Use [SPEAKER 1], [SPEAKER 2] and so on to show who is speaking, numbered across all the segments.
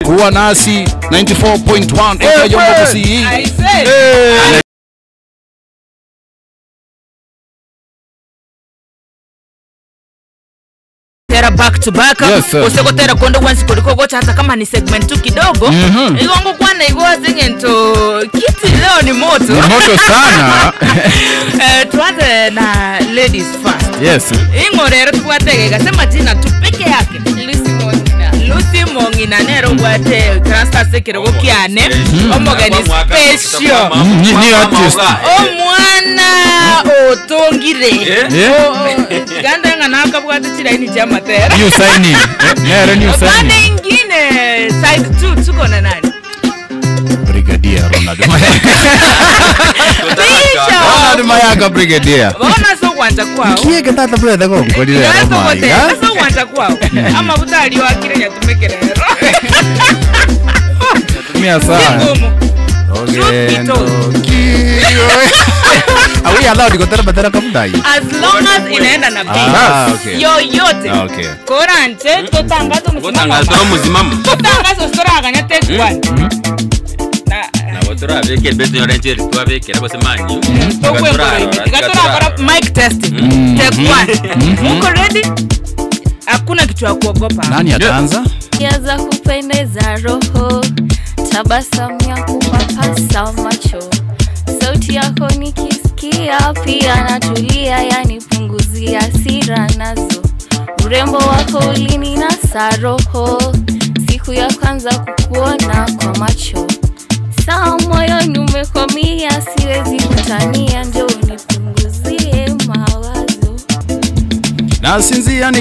[SPEAKER 1] kuwa nasi 94.1 Yombo Kisii.
[SPEAKER 2] Back to back. Usekotera kondo once kuliko gocha hata kama ni segment tu kidogo. Igongo kwana igwa zingento kiti leo ni moto.
[SPEAKER 1] Ni moto sana.
[SPEAKER 2] Tuanze na ladies first.
[SPEAKER 1] Yes.
[SPEAKER 2] Ingorero tukwatege gasema jina tu peke yake. Lucy Mongina nero gwate transfer sekero gokiane. Omogani special.
[SPEAKER 1] Ni artist.
[SPEAKER 2] Omwana otongire. Ganda ngana kabwate chiraini chama tera.
[SPEAKER 1] New signing. Nero new signing.
[SPEAKER 2] Bande ingine side 2 tuko na nani?
[SPEAKER 1] Brigadier Ronald Mayaga Brigadier.
[SPEAKER 2] Wana so kwanja kwao.
[SPEAKER 1] Kiege tata brother go ngolile
[SPEAKER 2] Roma. So kwanja kwao. Ama butali wa kire yatumekere.
[SPEAKER 1] Mia sana. Okay. Are we allowed to go to kamdai?
[SPEAKER 2] As long as inaenda na beat. Yoyote.
[SPEAKER 1] Okay.
[SPEAKER 2] Korante totangazo msimamo. Totangazo sura ganya take one.
[SPEAKER 3] Na wotura veke beto yorenje kwa veke rabo semanyi.
[SPEAKER 2] Gatora mic testing. Take one. Muko ready? Hakuna kitu ya kuogopa.
[SPEAKER 1] Nani ataanza?
[SPEAKER 4] Kiaza kupendeza roho, tabasamu ya kupapasa macho, sauti yako nikisikia pia natulia, yanipunguzia hasira nazo, urembo wako ulininasa roho, siku ya kwanza kukuona kwa macho, saa moyoni umekwamia, siwezi kutania, njoo unipunguzie mawazo. Nasinzia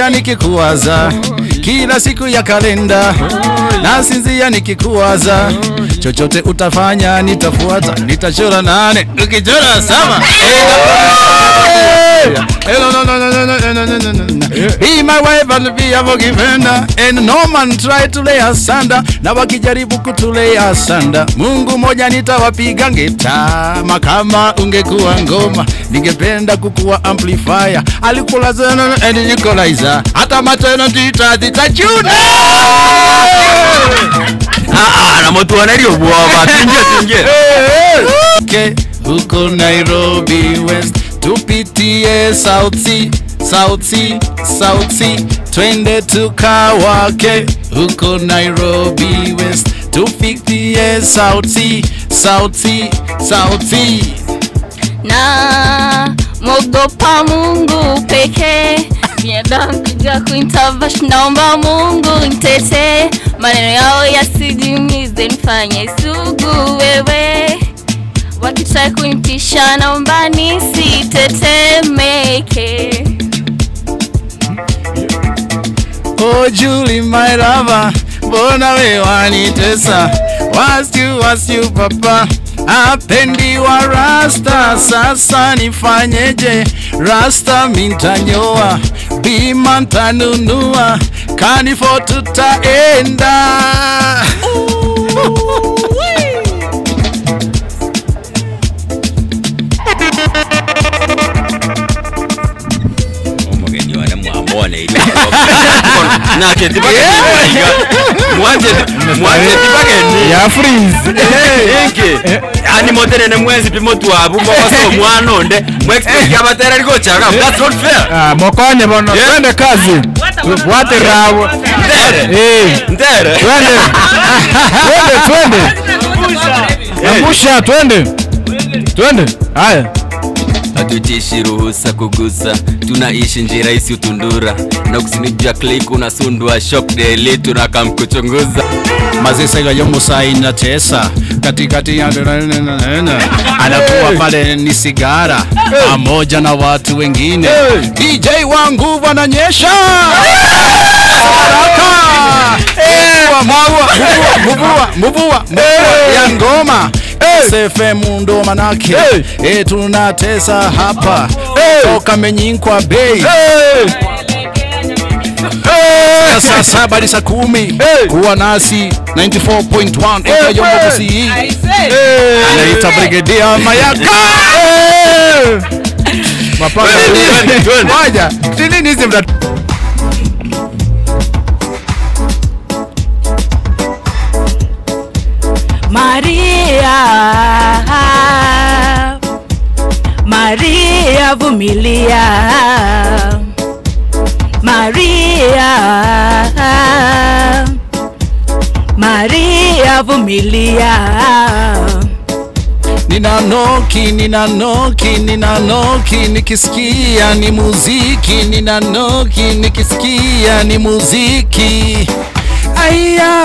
[SPEAKER 4] nikikuwaza, kila siku ya kalenda. Nasinzia nikikuwaza, chochote utafanya nitafuata, nitachora nane, ukichora sama. Be my wife and be a forgiven, and no man try to lay asunder. Na wakijaribu kutulay asunder, Mungu moja nitawapiga ngeta. Kama ungekuwa ngoma, ningependa kukuwa amplifier. Alikulaza and equalizer, hata matena titachuna.
[SPEAKER 3] Na moto wanario bwa tinje.
[SPEAKER 1] Okay, huko Nairobi West, tupitie South Sea, twende tukawake. Huko Nairobi West, tupitie South Sea.
[SPEAKER 4] Na mogopa Mungu peke, kuja kuintabash, naomba Mungu nitete, maneno yao yasijumize, nifanye sugu wewe, wakitaka kunitisha naomba nisitetemeke.
[SPEAKER 1] Oh Julie my lover, mbona we wanitesa, what's you papa, apendi wa rasta, sasa nifanyeje, rasta mintanyoa, bima ntanunua, kanifo tutaenda.
[SPEAKER 3] Omogeni wana muamone ile. Na ketibake mwanje tibake ni
[SPEAKER 1] ya freeze
[SPEAKER 3] enke ani motenene mwezi pimotu abu mwaso mwanonde mwexpect abatera liko chaka. That's not fair.
[SPEAKER 1] mokonye bono twende kazi wate rawo
[SPEAKER 3] ndere
[SPEAKER 1] ambusha twende haya.
[SPEAKER 3] Hatutishi ruhusa kugusa, tunaishi njira isi utundura, na kusinijua click unasundua shop daily tunakamkuchunguza.
[SPEAKER 1] Mazisa ya Yombo saina tesa, katikati ya anakuwa pale ni sigara, pamoja na watu wengine. DJ wangu wananyesha mubua ya ngoma. SFM ndo manake, tunatesa hapa, toka menyinkwa bei. Sasa 7 hadi 10, kuwa nasi 94.1 Yombo Kisii. Anaita Brigadier Mayaga. Mapanga moja. Nini hizi mta
[SPEAKER 2] vumilia. Maria vumilia.
[SPEAKER 4] Ninanoki nikisikia ni muziki. Ninanoki nikisikia ni muziki. Ayo,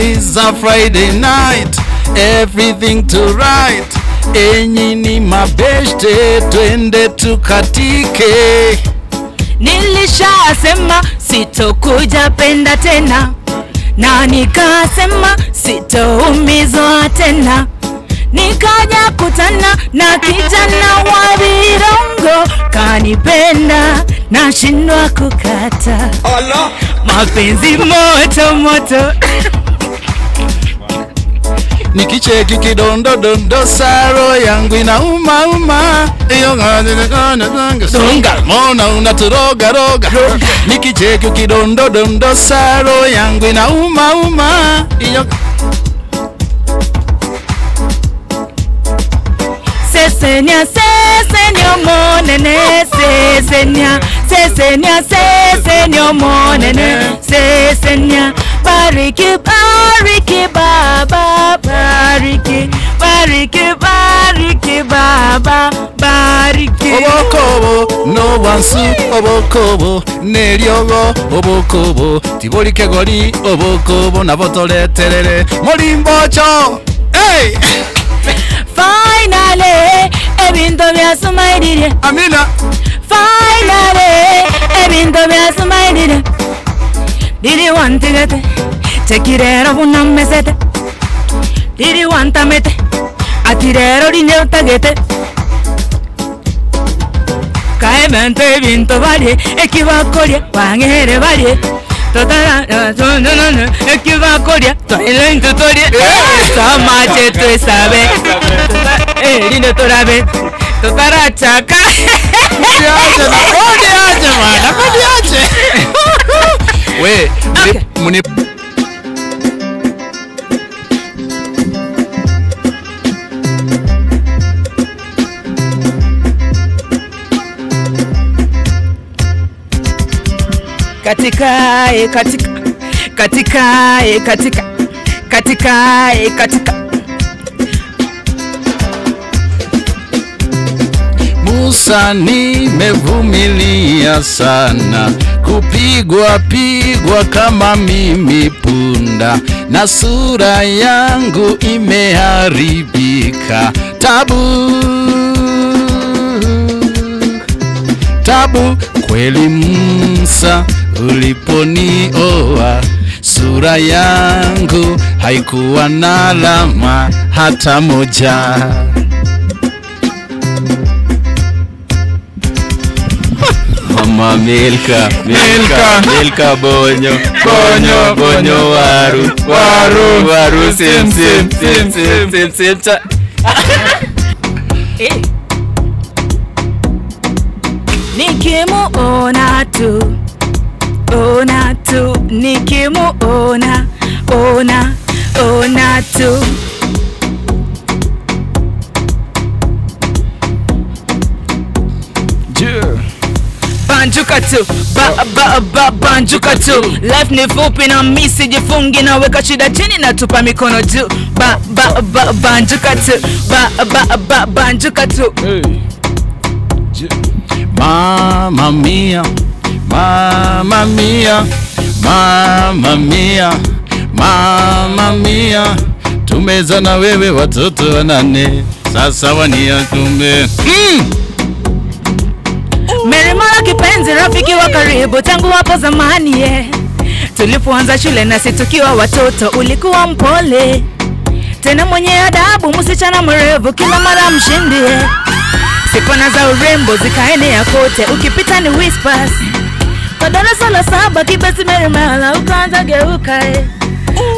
[SPEAKER 4] it's a Friday night, everything to right. Enyi ni mabeshte, twende tukatike.
[SPEAKER 2] Nilishasema sitokuja penda tena, na nikasema sitoumizwa tena. Nikaja kutana na kijana wa Virongo, kanipenda na shindwa kukata. Mapenzi moto moto.
[SPEAKER 4] Nikicheki kidondo saro yangu inauma. Iyo songa mona unaturoga. Nikicheki kidondo saro yangu inauma. Iyo
[SPEAKER 2] Sesenya monene, sesenya monene, sesenya. Bariki baba, bariki baba, bariki.
[SPEAKER 4] Obokobo no wansu, obokobo neryogo, obokobo tibolike goli, obokobo nabotoleterere molimbocho. Hey!
[SPEAKER 2] Finally, ebintu byasumairire.
[SPEAKER 4] Amina.
[SPEAKER 2] Finally, ebintu byasumairire. Didi wantigete, chekirero bunamesete. Didi wantamete, atirero rineutagete. Kaemente ebintu bari, ekibakoria, wangere bari. Totara, ekibakoria, toilen tutorie. Samache tu sabe. Rine torabe. Totara chaka.
[SPEAKER 4] Odiaje bwana, odiaje. We, muni
[SPEAKER 2] katika
[SPEAKER 4] Musa nimevumilia sana, kupigwa kama mimi punda, na sura yangu imeharibika. Tabu kweli Musa, uliponioa sura yangu haikuwa na alama hata moja.
[SPEAKER 3] Mama Milka bonyo waru sim cha.
[SPEAKER 2] Nikimuona tu, nikimuona tu. Banjuka tu, banjuka tu. Life ni fupi na mimi sijifungi, na weka shida chini na tupa mikono juu. Banjuka tu, banjuka tu.
[SPEAKER 4] Mamma mia, mamma mia, mamma mia, mamma mia, tumeza na wewe watoto wanane, sasa wania kumbe.
[SPEAKER 2] Merimara kipenzi, rafiki wa karibu tangu hapo zamani tulipoanza shule na situkiwa watoto, ulikuwa mpole tena mwenye adabu, msichana mrefu kila mara mshindi Sipona za urembo zikaenea kote, ukipita ni whispers. Kwa darasa la 7 kibesi merimala ukaanza geuka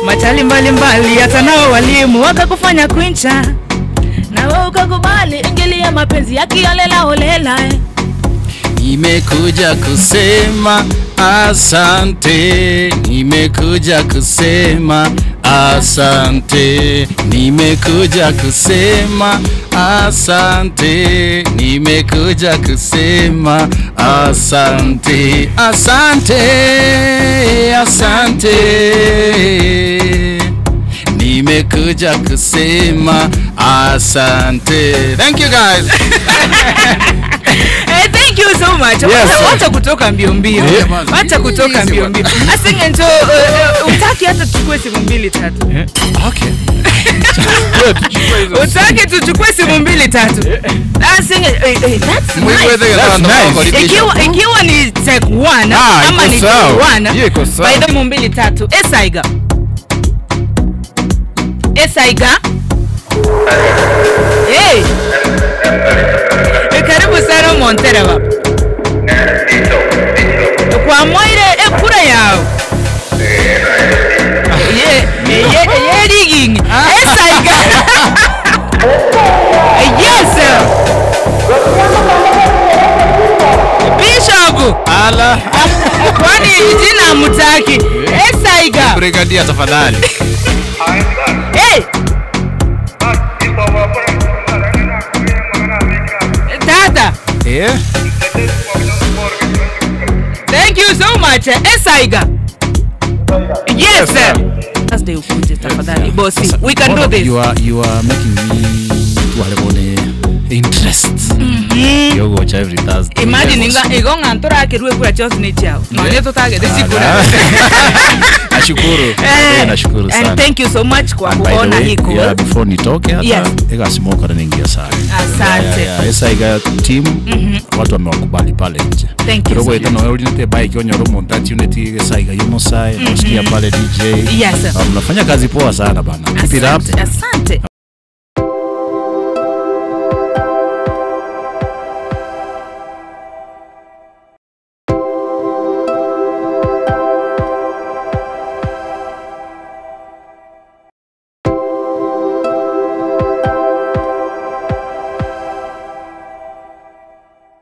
[SPEAKER 2] Machali mbali hata nao walimu wakakufanya queencha, na wewe ukakubali ingilia mapenzi yakiolela holela
[SPEAKER 4] Nimekuja kusema asante, nimekuja kusema asante, nimekuja kusema asante, nimekuja kusema asante, asante, asante, nimekuja kusema asante. Thank you guys.
[SPEAKER 2] Hey, thank you so much.
[SPEAKER 4] Yes,
[SPEAKER 2] Wacha kutoka mbio mbio. Wacha kutoka mbio mbio. Asinge utaki hata tuchukue simu 2-3.
[SPEAKER 4] Okay.
[SPEAKER 2] Utaki tuchukue simu 2-3. Asinge that's nice. Ikiwa ni take 1 ama ni 1. By the 2-3. Esaiga. Esaiga. Hey. Karibu sana Montera baba. Kwa moire ekura yao. Ye digging. Esaiga. Yes. Bishop.
[SPEAKER 4] Ala.
[SPEAKER 2] Kwani jina mutaki. Esaiga.
[SPEAKER 4] Brigadier tafadhali.
[SPEAKER 2] Hey. Tata.
[SPEAKER 4] Yeah.
[SPEAKER 2] Thank you so much. Esaiga. Yes, sir. That's the ukuje tafadhali bossy. We can do this.
[SPEAKER 4] You are making me to have interest. You go every Thursday.
[SPEAKER 2] Imagine igonga ntora akirwe kwa chos ni chao. No yeto tage desikura.
[SPEAKER 4] Nashukuru. Nashukuru sana.
[SPEAKER 2] And thank you so much kwa kuona hiko.
[SPEAKER 4] Yeah, before nitoke hata ega smoke na ningia sana.
[SPEAKER 2] Asante.
[SPEAKER 4] Esaiga team watu wamewakubali pale nje.
[SPEAKER 2] Thank you.
[SPEAKER 4] Robo itano wewe unite bike onyo romo ndati unite Esaiga Yomosai, nasikia pale DJ.
[SPEAKER 2] Yes.
[SPEAKER 4] Mnafanya kazi poa sana bana. Keep it up.
[SPEAKER 2] Asante.